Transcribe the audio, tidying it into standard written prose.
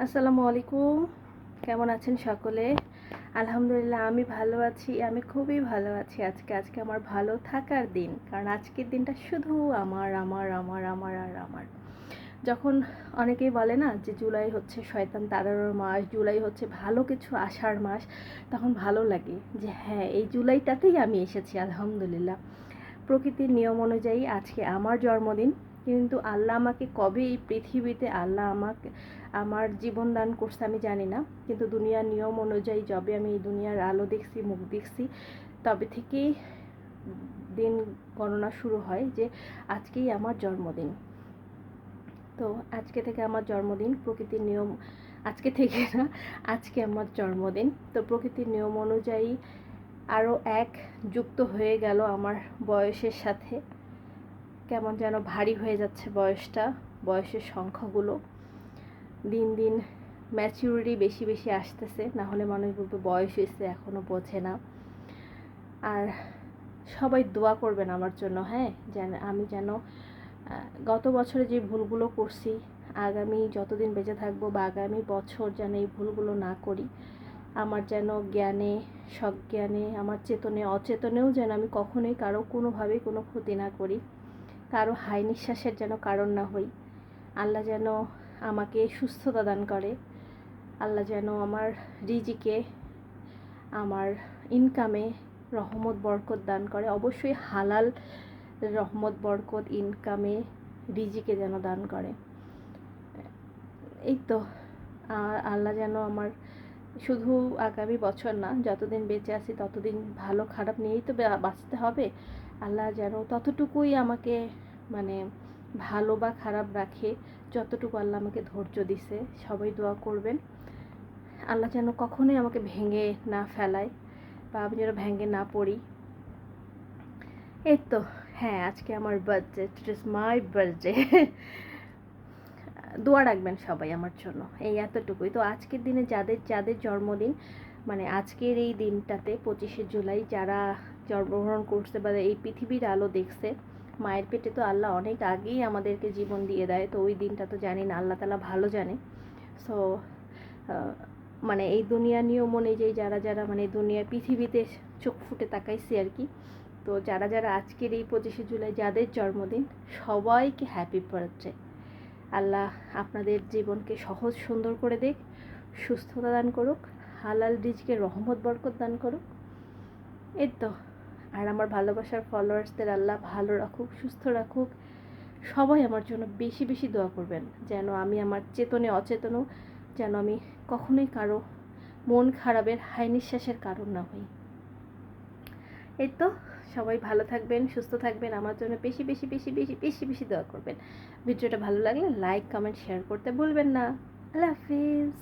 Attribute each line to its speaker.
Speaker 1: আসসালামু আলাইকুম। কেমন আছেন সকলে? আলহামদুলিল্লাহ আমি ভালো আছি। আমি খুবই ভালো আছি আজকে আমার ভালো থাকার দিন। কারণ আজকের দিনটা শুধু আমার। যখন অনেকেই বলে না যে জুলাই হচ্ছে শয়তান তাড়ানোর মাস, জুলাই হচ্ছে ভালো কিছু আসার মাস, তখন ভালো লাগে যে হ্যাঁ, এই জুলাইটাতেই আমি এসেছি আলহামদুলিল্লাহ। প্রকৃতির নিয়ম অনুযায়ী আজকে আমার জন্মদিন, কিন্তু আল্লাহ আমাকে কবে এই পৃথিবীতে আমার জীবন দান করছে আমি জানি না, কিন্তু দুনিয়ার নিয়ম অনুযায়ী যবে আমি এই দুনিয়ার আলো দেখছি, মুখ দেখছি, তবে থেকেই দিন গণনা শুরু হয় যে আজকেই আমার জন্মদিন। তো আজকে থেকে আমার জন্মদিন, প্রকৃতির নিয়ম আজকে থেকে না, আজকে আমার জন্মদিন। তো প্রকৃতির নিয়ম অনুযায়ী আরও এক যুক্ত হয়ে গেল আমার বয়সের সাথে। কেমন যেন ভারী হয়ে যাচ্ছে বয়সের সংখ্যাগুলো দিন দিন ম্যাচিউরিটি বেশি বেশি আসতেছে, না হলে মানুষ বলবে বয়স হয়েছে এখনও বোঝে না। আর সবাই দোয়া করবেন আমার জন্য, হ্যাঁ, আমি যেন গত বছরে যে ভুলগুলো করছি আগামী যতদিন বেঁচে থাকবো বা আগামী বছর যেন এই ভুলগুলো না করি। আমার যেন জ্ঞানে সজ্ঞানে, আমার চেতনে অচেতনেও যেন আমি কখনোই কারো কোনোভাবেই কোনো ক্ষতি না করি, কারো হাই নিঃশ্বাসের যেন কারণ না হই। আল্লাহ যেন আমাকে সুস্থতা দান করে, আল্লাহ যেন আমার রিজিকে, আমার ইনকামে রহমত বরকত দান করে। অবশ্যই হালাল রহমত বরকত ইনকামে রিজিকে যেন দান করে। এই তো আল্লাহ যেন আমার শুধু আগামী বছর না, যতদিন বেঁচে আছি ততদিন ভালো খারাপ নিয়েই তো বাঁচতে হবে। আল্লাহ যেন ততটুকুই আমাকে মানে ভালো বা খারাপ রাখে যতটুকু আল্লাহ আমাকে ধৈর্য দিছে। সবাই দোয়া করবেন আল্লাহ যেন কখনোই আমাকে ভেঙে না ফেলায় বা আমি যেন ভেঙে না পড়ি। এই তো, হ্যাঁ, আজকে আমার birthday, it is my birthday. দোয়া রাখবেন সবাই আমার জন্য, এই এতটুকুই। তো আজকের দিনে যাদের যাদের জন্মদিন, মানে আজকের এই দিনটাতে 25শে জুলাই যারা জন্মগ্রহণ করছে বা এই পৃথিবীর আলো দেখছে, মায়ের পেটে তো আল্লাহ অনেক আগেই আমাদেরকে জীবন দিয়ে দেয়, তো ওই দিনটা তো জানি না, আল্লাহ তাআলা ভালো জানে। সো মানে এই দুনিয়া নিয়ম অনুযায়ী যারা যারা মানে দুনিয়ার পৃথিবীতে চোখ ফুটে তাকাইছি আর কি, তো যারা যারা আজকের এই 25শে জুলাই যাদের জন্মদিন, সবাইকে হ্যাপি বার্থডে। আল্লাহ আপনাদের জীবনকে সহজ সুন্দর করে দিক, সুস্থতা দান করুক, হালাল রিজকে রহমত বরকত দান করুক। এই তো। আর আমার ভালোবাসার ফলোয়ার্সদের আল্লাহ ভালো রাখুক, সুস্থ রাখুক। সবাই আমার জন্য বেশি বেশি দোয়া করবেন যেন আমি আমার চেতনে অচেতনও যেন আমি কখনোই কারো মন খারাপের হাই নিঃশ্বাসের কারণ না হই। এই তো, সবাই ভালো থাকবেন, সুস্থ থাকবেন, আমার জন্য বেশি বেশি বেশি বেশি বেশি বেশি দোয়া করবেন। ভিডিওটা ভালো লাগলে লাইক কমেন্ট শেয়ার করতে ভুলবেন না। আল্লাহ হাফিজ।